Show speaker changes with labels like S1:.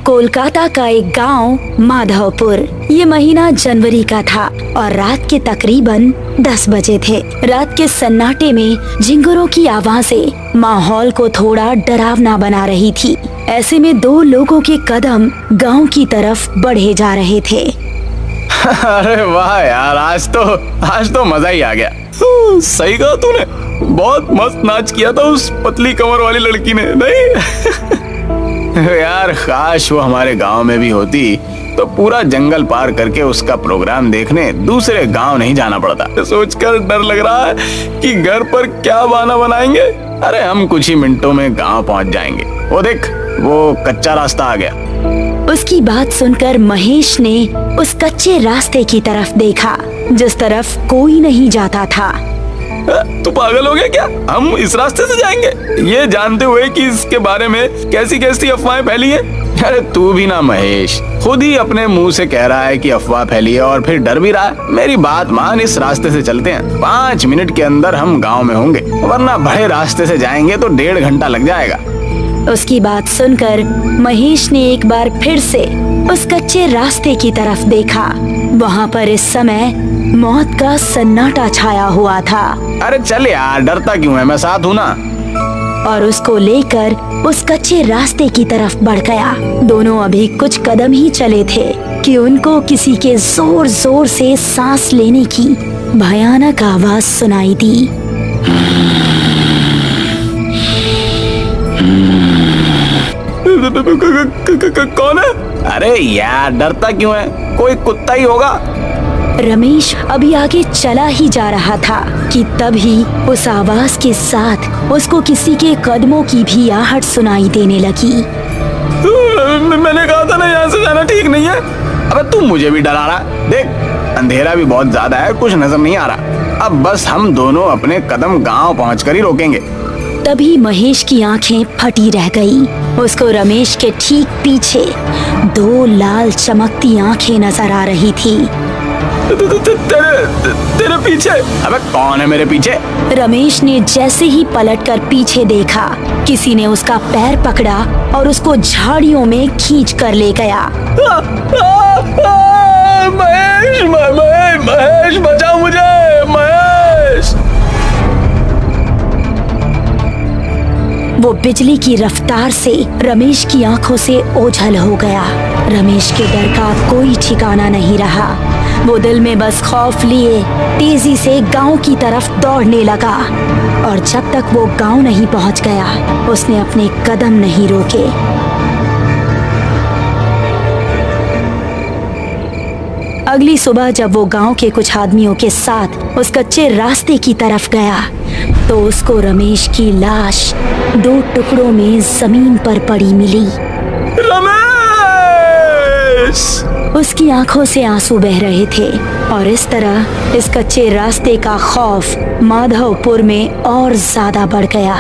S1: कोलकाता का एक गांव माधवपुर। ये महीना जनवरी का था और रात के तकरीबन 10 बजे थे। रात के सन्नाटे में झिंगुरों की आवाजें माहौल को थोड़ा डरावना बना रही थी। ऐसे में दो लोगों के कदम गांव की तरफ बढ़े जा रहे थे।
S2: अरे वाह यार, आज तो मजा ही आ गया। सही कहा तूने, बहुत मस्त नाच किया था उस पतली कमर वाली लड़की ने, नहीं? यार काश वो हमारे गांव में भी होती तो पूरा जंगल पार करके उसका प्रोग्राम देखने दूसरे गांव नहीं जाना पड़ता। सोचकर डर लग रहा है कि घर पर क्या बहाना बनाएंगे। अरे हम कुछ ही मिनटों में गांव पहुंच जाएंगे। वो देख, वो कच्चा रास्ता आ गया।
S1: उसकी बात सुनकर महेश ने उस कच्चे रास्ते की तरफ देखा जिस तरफ कोई नहीं जाता था।
S2: तू पागल हो गया क्या? हम इस रास्ते से जाएंगे ये जानते हुए कि इसके बारे में कैसी कैसी अफवाहें फैली है। अरे तू भी ना महेश, खुद ही अपने मुंह से कह रहा है कि अफवाह फैली है और फिर डर भी रहा है। मेरी बात मान, इस रास्ते से चलते हैं। 5 मिनट के अंदर हम गांव में होंगे, वरना बड़े रास्ते से जाएंगे तो 1.5 घंटा लग जाएगा।
S1: उसकी बात सुनकर महेश ने एक बार फिर से उस कच्चे रास्ते की तरफ देखा। वहाँ पर इस समय मौत का सन्नाटा छाया हुआ था।
S2: अरे चल यार, डरता क्यों है, मैं साथ हूँ ना।
S1: और उसको लेकर उस कच्चे रास्ते की तरफ बढ़ गया। दोनों अभी कुछ कदम ही चले थे कि उनको किसी के जोर जोर से सांस लेने की भयानक आवाज सुनाई दी।
S2: कौन है? अरे यार, डरता क्यों है, कोई कुत्ता ही होगा।
S1: रमेश अभी आगे चला ही जा रहा था कि तभी उस आवाज के साथ उसको किसी के कदमों की भी आहट सुनाई देने लगी।
S2: मैंने कहा था ना, यहाँ से जाना ठीक नहीं है। अबे तू मुझे भी डरा रहा। देख, अंधेरा भी बहुत ज्यादा है, कुछ नजर नहीं आ रहा। अब बस हम दोनों अपने कदम गांव पहुंचकर ही रोकेंगे।
S1: तभी महेश की आंखें फटी रह गई। उसको रमेश के ठीक पीछे 2 लाल चमकती आंखें नजर आ रही थी।
S2: तेरे पीछे? अबे कौन है मेरे पीछे? रमेश
S1: ने जैसे ही पलटकर पीछे देखा, किसी ने उसका पैर पकड़ा और उसको झाड़ियों में खींच कर ले गया।
S2: महेश, महेश बचाओ मुझे, महेश!
S1: वो बिजली की रफ्तार से रमेश की आंखों से ओझल हो गया। रमेश के डर का कोई ठिकाना नहीं रहा। वो दिल में बस खौफ लिए तेजी से गांव की तरफ दौड़ने लगा और जब तक वो गांव नहीं पहुंच गया, उसने अपने कदम नहीं रोके। अगली सुबह जब वो गांव के कुछ आदमियों के साथ उस कच्चे रास्ते की तरफ गया तो उसको रमेश की लाश 2 टुकड़ों में जमीन पर पड़ी मिली।
S2: रमेश!
S1: उसकी आंखों से आंसू बह रहे थे और इस तरह इस कच्चे रास्ते का खौफ माधवपुर में और ज्यादा बढ़ गया।